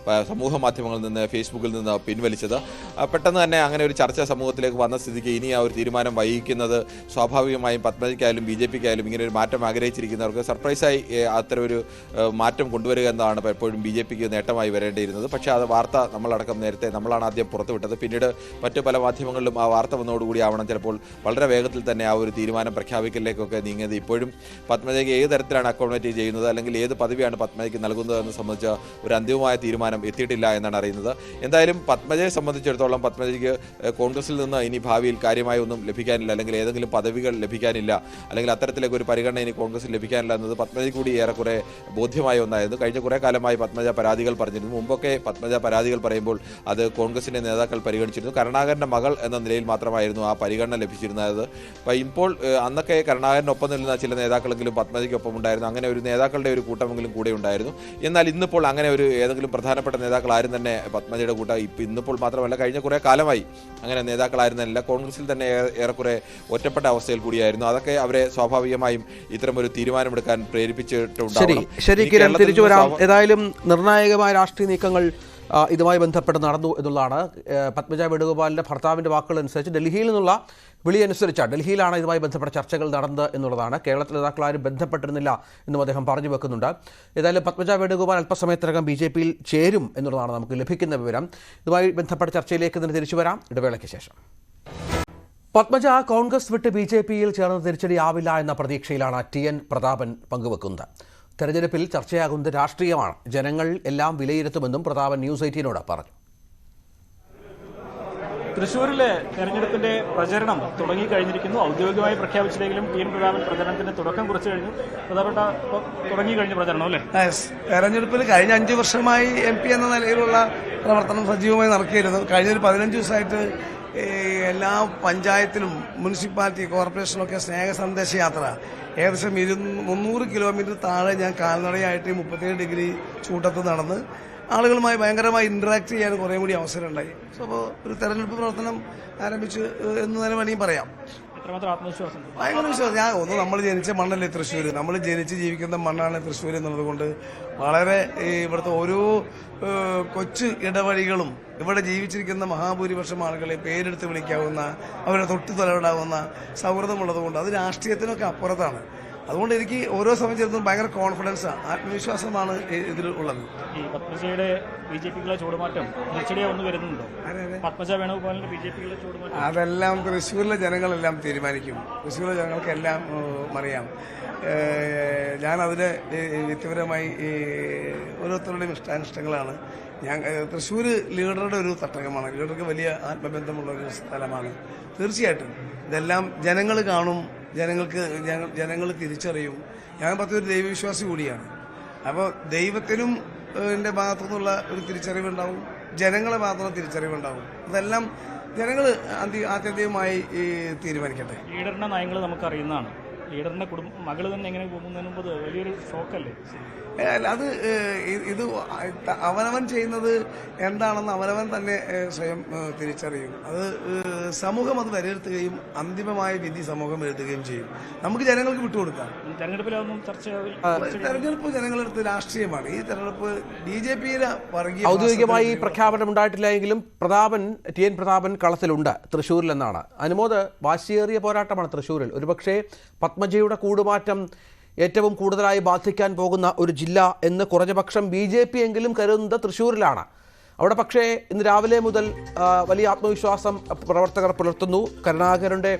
സമൂഹ മാധ്യമങ്ങളിൽ നിന്ന്, ഫേസ്ബുക്കിൽ നിന്ന് പിൻവലിച്ചത്. പെട്ടെന്ന് തന്നെ അങ്ങനെ ഒരു ചർച്ച സമൂഹത്തിലേക്ക് വന്ന സ്ഥിതിക്ക് ഇനി ആ ഒരു തീരുമാനം വൈകിക്കുന്നത് സ്വാഭാവികമായും പത്മജയ്ക്കായാലും BJPക്കായാലും ഇങ്ങനെ ഒരു മാറ്റം ആഗ്രഹിച്ചിരിക്കുന്നവർക്ക് സർപ്രൈസായി അത്തരം ഒരു മാറ്റം കൊണ്ടുവരിക എന്നതാണ് എപ്പോഴും BJPക്ക് നേട്ടമായി വരേണ്ടിയിരുന്നത്. പക്ഷേ അത് വാർത്ത നമ്മളടക്കം നമ്മളാണ് ആദ്യം പുറത്തുവിട്ടത്. പിന്നീട് മറ്റു പല മാധ്യമങ്ങളിലും ആ വാർത്ത വന്നതോടുകൂടി ആവണം ചിലപ്പോൾ വളരെ വേഗത്തിൽ തന്നെ ആ ഒരു തീരുമാനം പ്രഖ്യാപിക്കലിലേക്കൊക്കെ നീങ്ങിയത്. ഇപ്പോഴും പത്മജയ്ക്ക് ഏത് തരത്തിലാണ് അക്കോമഡേറ്റ് ചെയ്യുന്നത് അല്ലെങ്കിൽ ഏത് പദവിയാണ് പത്മജയ്ക്ക് നൽകുന്നതെന്ന് സംബന്ധിച്ച ഒരു അന്തിമമായ തീരുമാനം എത്തിയിട്ടില്ല എന്നാണ് അറിയുന്നത്. എന്തായാലും പത്മജയെ സംബന്ധിച്ചിടത്തോളം പത്മജയ്ക്ക് കോൺഗ്രസിൽ നിന്ന് ഇനി ഭാവിയിൽ കാര്യമായി ഒന്നും ലഭിക്കാനില്ല, അല്ലെങ്കിൽ ഏതെങ്കിലും പദവികൾ ലഭിക്കാനില്ല, അല്ലെങ്കിൽ അത്തരത്തിലേക്ക് ഒരു പരിഗണന ഇനി കോൺഗ്രസിൽ ലഭിക്കാനില്ല എന്നത് പത്മജയ്ക്ക് കൂടി ഏറെക്കുറെ ബോധ്യമായ ഒന്നായിരുന്നു. കഴിഞ്ഞ കുറേ കാലമായി പത്മജ പരാതികൾ പറഞ്ഞിരുന്നു. മുമ്പൊക്കെ പത്മജ പരാതികൾ പറയുമ്പോൾ അത് കോൺഗ്രസിന്റെ നേതാക്കൾ പരിഗണിച്ചിരുന്നു. കരുണാകരന്റെ മകൾ എന്ന നിലയിൽ മാത്രമായിരുന്നു ആ പരിഗണന ലഭിച്ചിരുന്നത്. ഇപ്പോൾ അന്നൊക്കെ കരുണാകരനൊപ്പം നിൽക്കുന്ന ചില നേതാക്കളെങ്കിലും പത്മജയ്ക്കൊപ്പം ഉണ്ടായിരുന്നു. അങ്ങനെ ഒരു നേതാക്കളുടെ ഒരു കൂട്ടമെങ്കിലും കൂടെ ഉണ്ടായിരുന്നു. എന്നാൽ ഇന്നിപ്പോൾ അങ്ങനെ ഒരു ഏതെങ്കിലും പ്രധാനപ്പെട്ട നേതാക്കൾ ആരും തന്നെ പത്മജയുടെ കൂട്ടം ഇന്നിപ്പോൾ മാത്രമല്ല കഴിഞ്ഞ കുറേ കാലമായി അങ്ങനെ നേതാക്കളായിരുന്നില്ല. കോൺഗ്രസിൽ തന്നെ ഏറെക്കുറെ ഒറ്റപ്പെട്ട അവസ്ഥയിൽ കൂടിയായിരുന്നു. അതൊക്കെ അവരെ സ്വാഭാവികമായും ഇത്തരമൊരു തീരുമാനമെടുക്കാൻ പ്രേരിപ്പിച്ചിട്ടുണ്ടാകും. ഏതായാലും നിർണായകമായ രാഷ്ട്രീയ നീക്കങ്ങൾ ഇതുമായി ബന്ധപ്പെട്ട് നടന്നു എന്നുള്ളതാണ്. പത്മജ വേണുഗോപാലിന്റെ ഭർത്താവിന്റെ വാക്കുകൾ അനുസരിച്ച് ഡൽഹിയിൽ നിന്നുള്ള വിളി അനുസരിച്ചാണ്, ഡൽഹിയിലാണ് ഇതുമായി ബന്ധപ്പെട്ട ചർച്ചകൾ നടന്നത് എന്നുള്ളതാണ്. കേരളത്തിലെ നേതാക്കൾ ആരും ബന്ധപ്പെട്ടിരുന്നില്ല എന്നും അദ്ദേഹം പറഞ്ഞു വെക്കുന്നുണ്ട്. ഏതായാലും പത്മജ വേണുഗോപാൽ അല്പസമയത്തിനകം BJPയിൽ ചേരും എന്നുള്ളതാണ് നമുക്ക് ലഭിക്കുന്ന വിവരം. ഇതുമായി ബന്ധപ്പെട്ട ചർച്ചയിലേക്ക് തന്നെ തിരിച്ചു വരാം ഇടവേളയ്ക്ക് ശേഷം. പത്മജ കോൺഗ്രസ് വിട്ട് BJPയിൽ ചേർന്ന് തിരിച്ചടിയാവില്ല എന്ന പ്രതീക്ഷയിലാണ് TN പ്രതാപൻ പങ്കുവെക്കുന്നത്. തെരഞ്ഞെടുപ്പിൽ ചർച്ചയാകുന്നത് രാഷ്ട്രീയമാണ്, ജനങ്ങൾ എല്ലാം വിലയിരുത്തുമെന്നും പ്രതാപൻ ന്യൂസ് 18നോട് പറഞ്ഞു. തൃശ്ശൂരിലെ തെരഞ്ഞെടുപ്പിന്റെ പ്രചരണം തുടങ്ങിക്കഴിഞ്ഞിരിക്കുന്നു. ഔദ്യോഗികമായി പ്രഖ്യാപിച്ചില്ലെങ്കിലും TN പ്രതാപൻ പ്രചരണത്തിന് തുടക്കം കുറിച്ചു കഴിഞ്ഞു. പ്രധാനപ്പെട്ട തുടങ്ങിക്കഴിഞ്ഞ പ്രചരണം അല്ലേ? തെരഞ്ഞെടുപ്പിൽ കഴിഞ്ഞ 5 വർഷമായി MP എന്ന നിലയിലുള്ള പ്രവർത്തനം സജീവമായി നടക്കുകയായിരുന്നു. കഴിഞ്ഞൊരു 15 ദിവസമായിട്ട് എല്ലാ പഞ്ചായത്തിലും മുനിസിപ്പാലിറ്റി കോർപ്പറേഷനൊക്കെ സ്നേഹ സന്ദേശ യാത്ര ഏകദേശം 300 കിലോമീറ്റർ താഴെ ഞാൻ കാൽനടയായിട്ട് 37 ഡിഗ്രി ചൂട്ടത്ത് നടന്ന് ആളുകളുമായി ഭയങ്കരമായി ഇൻറ്ററാക്ട് ചെയ്യാൻ കുറേ കൂടി അവസരമുണ്ടായി. സോ അപ്പോൾ ഒരു തെരഞ്ഞെടുപ്പ് പ്രവർത്തനം ആരംഭിച്ചു എന്ന് തന്നെ വേണമെങ്കിൽ പറയാം. എത്രമാത്രം ആത്മവിശ്വാസം? ഭയങ്കര വിശ്വാസം. നമ്മൾ ജനിച്ച മണ്ണല്ലേ തൃശ്ശൂർ, നമ്മൾ ജനിച്ച് ജീവിക്കുന്ന മണ്ണാണ് തൃശ്ശൂർ എന്നുള്ളത് കൊണ്ട് വളരെ ഇവിടുത്തെ ഓരോ കൊച്ചു ഇടവഴികളും ഇവിടെ ജീവിച്ചിരിക്കുന്ന മഹാഭൂരിപക്ഷം ആളുകളെ പേരെടുത്ത് വിളിക്കാവുന്ന, അവരുടെ തൊട്ട് തലവിടാവുന്ന സൗഹൃദമുള്ളത് കൊണ്ട് അത് രാഷ്ട്രീയത്തിനൊക്കെ അപ്പുറത്താണ്. അതുകൊണ്ട് എനിക്ക് ഓരോ സമയം ചേർത്തും ഭയങ്കര കോൺഫിഡൻസാണ്, ആത്മവിശ്വാസമാണ് ഇതിൽ ഉള്ളത്. ഈ പത്മജയുടെ ബിജെപിക്കുള്ള ചൂടുമാറ്റം തിരിച്ചടിയാ ഒന്ന് വരുന്നുണ്ടോ? പത്മജ വേണുഗോപാലിന്റെ ബിജെപിക്കുള്ള ചൂടുമാറ്റം അതെല്ലാം തൃശ്ശൂരിലെ ജനങ്ങളെല്ലാം തീരുമാനിക്കും. തൃശ്ശൂരിലെ ജനങ്ങൾക്കെല്ലാം അറിയാം. ഞാനതിന് വ്യക്തിപരമായി ഓരോരുത്തരുടെയും ഇഷ്ടാനിഷ്ടങ്ങളാണ്. തൃശ്ശൂർ ലീഡറുടെ ഒരു തട്ടകമാണ്, ലീഡർക്ക് വലിയ ആത്മബന്ധമുള്ള ഒരു സ്ഥലമാണ്. തീർച്ചയായിട്ടും ഇതെല്ലാം ജനങ്ങൾ കാണും, ജനങ്ങൾ തിരിച്ചറിയും. ഞാൻ ഒരു ദൈവവിശ്വാസി കൂടിയാണ്. അപ്പോൾ ദൈവത്തിനും എൻ്റെ ഭാഗത്തു നിന്നുള്ള ഒരു തിരിച്ചറിവുണ്ടാവും, ജനങ്ങളെ ഭാഗത്തുനിന്ന് തിരിച്ചറിവുണ്ടാവും. അതെല്ലാം ജനങ്ങൾ ആത്യന്തികമായി തീരുമാനിക്കട്ടെ. ലീഡറിന്റെ നയങ്ങൾ നമുക്കറിയുന്നതാണ്. ലീഡറിന്റെ മകൾ തന്നെ എങ്ങനെ പോകുന്നതിന് മുമ്പ് വലിയൊരു ഷോക്കല്ലേ? അത് ഇത് അവനവൻ ചെയ്യുന്നത് എന്താണെന്ന് അവനവൻ തന്നെ സ്വയം തിരിച്ചറിയും. അത് സമൂഹം അത് വിലയിരുത്തുകയും അന്തിമമായ വിധി സമൂഹം എഴുതുകയും ചെയ്യും. നമുക്ക് ജനങ്ങൾക്ക് വിട്ടുകൊടുക്കാം. തെരഞ്ഞെടുപ്പ് ജനങ്ങളെടുത്ത് രാഷ്ട്രീയമാണ്. ഈ തെരഞ്ഞെടുപ്പ് BJP-യിലെ ഔദ്യോഗികമായി പ്രഖ്യാപനം ഉണ്ടായിട്ടില്ല എങ്കിലും ടി എൻ പ്രതാപൻ കളത്തിലുണ്ട് തൃശ്ശൂരിലെന്നാണ്. അനുമോദ്, വാശിയേറിയ പോരാട്ടമാണ് തൃശ്ശൂരിൽ. ഒരുപക്ഷെ പത്മജയുടെ കൂടുമാറ്റം ഏറ്റവും കൂടുതലായി ബാധിക്കാൻ പോകുന്ന ഒരു ജില്ല എന്ന് കുറഞ്ഞപക്ഷം BJP എങ്കിലും കരുതുന്നത് തൃശ്ശൂരിലാണ്. അവിടെ പക്ഷേ ഇന്ന് രാവിലെ മുതൽ വലിയ ആത്മവിശ്വാസം പ്രവർത്തകർ പുലർത്തുന്നു. കരുണാകരൻ്റെ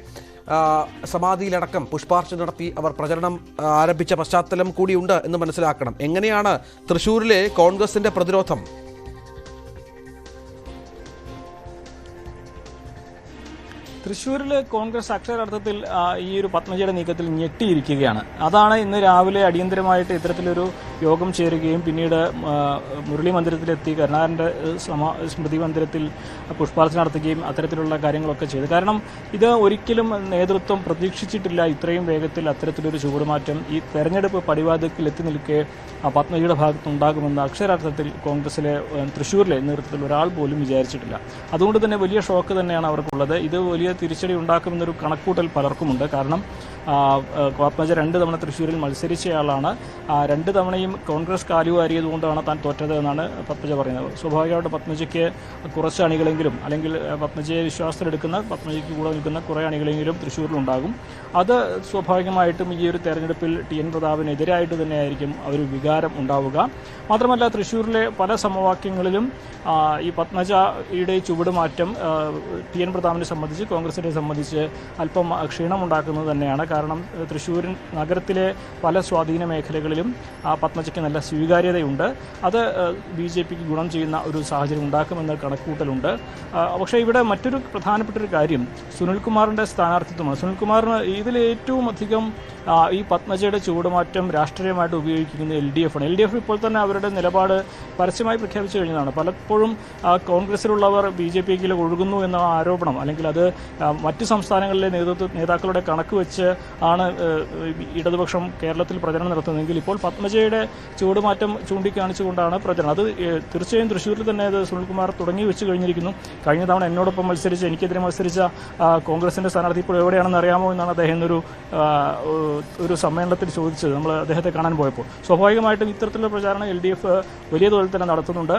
സമാധിയിലടക്കം പുഷ്പാർച്ചന നടത്തി അവർ പ്രചരണം ആരംഭിച്ച പശ്ചാത്തലം കൂടിയുണ്ട് എന്ന് മനസ്സിലാക്കണം. എങ്ങനെയാണ് തൃശ്ശൂരിലെ കോൺഗ്രസിൻ്റെ പ്രതിരോധം? തൃശ്ശൂരിൽ കോൺഗ്രസ് അക്ഷരാർത്ഥത്തിൽ ഈ ഒരു പത്മജയുടെ നീക്കത്തിൽ ഞെട്ടിയിരിക്കുകയാണ്. അതാണ് ഇന്ന് രാവിലെ അടിയന്തരമായിട്ട് ഇത്തരത്തിലൊരു യോഗം ചേരുകയും പിന്നീട് മുരളി മന്ദിരത്തിലെത്തി കരുണാകരൻ്റെ സ്മൃതി മന്ദിരത്തിൽ പുഷ്പാർച്ചന നടത്തുകയും അത്തരത്തിലുള്ള കാര്യങ്ങളൊക്കെ ചെയ്തു. കാരണം ഇത് ഒരിക്കലും നേതൃത്വം പ്രതീക്ഷിച്ചിട്ടില്ല ഇത്രയും വേഗത്തിൽ അത്തരത്തിലൊരു ചുവടുമാറ്റം ഈ തെരഞ്ഞെടുപ്പ് പടിവാതിൽക്കൽ എത്തി നിൽക്കെ പത്മജയുടെ ഭാഗത്തുണ്ടാകുമെന്ന് അക്ഷരാർത്ഥത്തിൽ കോൺഗ്രസിലെ തൃശ്ശൂരിലെ നേതൃത്വത്തിൽ ഒരാൾ പോലും വിചാരിച്ചിട്ടില്ല. അതുകൊണ്ട് തന്നെ വലിയ ഷോക്ക് തന്നെയാണ് അവർക്കുള്ളത്. ഇത് വലിയ തിരിച്ചടി ഉണ്ടാക്കുമെന്നൊരു കണക്കൂട്ടൽ പലർക്കുമുണ്ട്. കാരണം പത്മജ 2 തവണ തൃശ്ശൂരിൽ മത്സരിച്ചയാളാണ്. 2 തവണയും കോൺഗ്രസ് കാലുവാരിയതുകൊണ്ടാണ് താൻ തോറ്റത് എന്നാണ് പത്മജ പറയുന്നത്. സ്വാഭാവികമായിട്ട് പത്മജയ്ക്ക് കുറച്ച് അണികളെങ്കിലും, അല്ലെങ്കിൽ പത്മജയെ വിശ്വാസത്തിലെടുക്കുന്ന, പത്മജയ്ക്ക് കൂടെ നിൽക്കുന്ന കുറേ അണികളെങ്കിലും തൃശ്ശൂരിലുണ്ടാകും. അത് സ്വാഭാവികമായിട്ടും ഈ ഒരു തെരഞ്ഞെടുപ്പിൽ TN പ്രതാപനെതിരായിട്ട് തന്നെയായിരിക്കും ഒരു വികാരം ഉണ്ടാവുക. മാത്രമല്ല തൃശ്ശൂരിലെ പല സമവാക്യങ്ങളിലും ഈ പത്മജയുടെ ചുവടുമാറ്റം TN പ്രതാപനെ സംബന്ധിച്ച്, കോൺഗ്രസിനെ സംബന്ധിച്ച് അല്പം ക്ഷീണമുണ്ടാക്കുന്നത് തന്നെയാണ്. കാരണം തൃശ്ശൂർ നഗരത്തിലെ പല സ്വാധീന മേഖലകളിലും പത്മജയ്ക്ക് നല്ല സ്വീകാര്യതയുണ്ട്. അത് BJP-ക്ക് ഗുണം ചെയ്യുന്ന ഒരു സാഹചര്യം ഉണ്ടാക്കുമെന്ന കണക്കൂട്ടലുണ്ട്. പക്ഷേ ഇവിടെ മറ്റൊരു പ്രധാനപ്പെട്ട ഒരു കാര്യം സുനിൽകുമാറിൻ്റെ സ്ഥാനാർത്ഥിത്വമാണ്. സുനിൽകുമാറിന് ഇതിൽ ഏറ്റവും അധികം ഈ പത്മജയുടെ ചുവടുമാറ്റം രാഷ്ട്രീയമായിട്ട് ഉപയോഗിക്കുന്നത് LDF ആണ്. LDF ഇപ്പോൾ തന്നെ അവരുടെ നിലപാട് പരസ്യമായി പ്രഖ്യാപിച്ചു കഴിഞ്ഞതാണ്. പലപ്പോഴും കോൺഗ്രസിലുള്ളവർ BJP-ക്ക് ഒഴുകുന്നു എന്ന ആരോപണം, അല്ലെങ്കിൽ അത് മറ്റ് സംസ്ഥാനങ്ങളിലെ നേതാക്കളുടെ കണക്ക് വെച്ച് ആണ് ഇടതുപക്ഷം കേരളത്തിൽ പ്രചരണം നടത്തുന്നതെങ്കിൽ ഇപ്പോൾ പത്മജയുടെ ചുവടുമാറ്റം ചൂണ്ടിക്കാണിച്ചുകൊണ്ടാണ് പ്രചരണം. അത് തീർച്ചയായും തൃശ്ശൂരിൽ തന്നെ അത് സുനിൽകുമാർ തുടങ്ങി വെച്ച് കഴിഞ്ഞിരിക്കുന്നു. കഴിഞ്ഞ തവണ എന്നോടൊപ്പം മത്സരിച്ച്, എനിക്കെതിരെ മത്സരിച്ച കോൺഗ്രസിൻ്റെ സ്ഥാനാർത്ഥി ഇപ്പോൾ എവിടെയാണെന്ന് അറിയാമോ എന്നാണ് അദ്ദേഹം ഒരു സമ്മേളനത്തിൽ ചോദിച്ചത്, നമ്മൾ അദ്ദേഹത്തെ കാണാൻ പോയപ്പോൾ. സ്വാഭാവികമായിട്ടും ഇത്തരത്തിലുള്ള പ്രചാരണം LDF വലിയ തോതിൽ തന്നെ നടത്തുന്നുണ്ട്.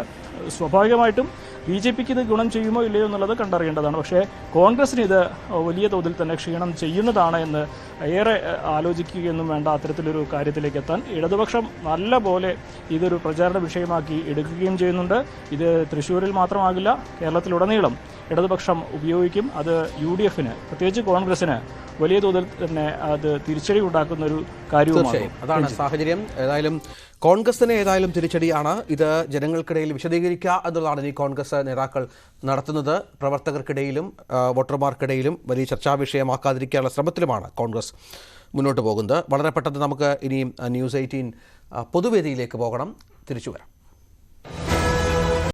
സ്വാഭാവികമായിട്ടും BJP-ക്ക് ഇത് ഗുണം ചെയ്യുമോ ഇല്ലയോ എന്നുള്ളത് കണ്ടറിയേണ്ടതാണ്. പക്ഷേ കോൺഗ്രസിന് ഇത് വലിയ തോതിൽ തന്നെ ക്ഷീണം ചെയ്യുന്നതാണ് എന്ന് ഏറെ ആലോചിക്കുകയൊന്നും വേണ്ട അത്തരത്തിലൊരു കാര്യത്തിലേക്ക് എത്താൻ. ഇടതുപക്ഷം നല്ല പോലെ ഇതൊരു പ്രചാരണ വിഷയമാക്കി എടുക്കുകയും ചെയ്യുന്നുണ്ട്. ഇത് തൃശ്ശൂരിൽ മാത്രമാകില്ല, കേരളത്തിലുടനീളം ഇടതുപക്ഷം ഉപയോഗിക്കും. അത് UDF-ന്, പ്രത്യേകിച്ച് കോൺഗ്രസിന് വലിയ തോതിൽ തന്നെ അത് തിരിച്ചടി ഉണ്ടാക്കുന്ന ഒരു കാര്യവുമാണ്. അതാണ് സാഹചര്യം. ഏതായാലും കോൺഗ്രസിന് തിരിച്ചടിയാണ്. ഇത് ജനങ്ങൾക്കിടയിൽ വിശദീകരിക്കുക എന്നുള്ളതാണ് ഇനി കോൺഗ്രസ് നേതാക്കൾ നടത്തുന്നത്. പ്രവർത്തകർക്കിടയിലും വോട്ടർമാർക്കിടയിലും വലിയ ചർച്ചാ വിഷയമാക്കാതിരിക്കാനുള്ള ശ്രമത്തിലുമാണ് കോൺഗ്രസ് മുന്നോട്ട് പോകുന്നത്. വളരെ പെട്ടെന്ന് നമുക്ക് ഇനിയും News 18 പൊതുവേദിയിലേക്ക് പോകണം. തിരിച്ചു വരാം.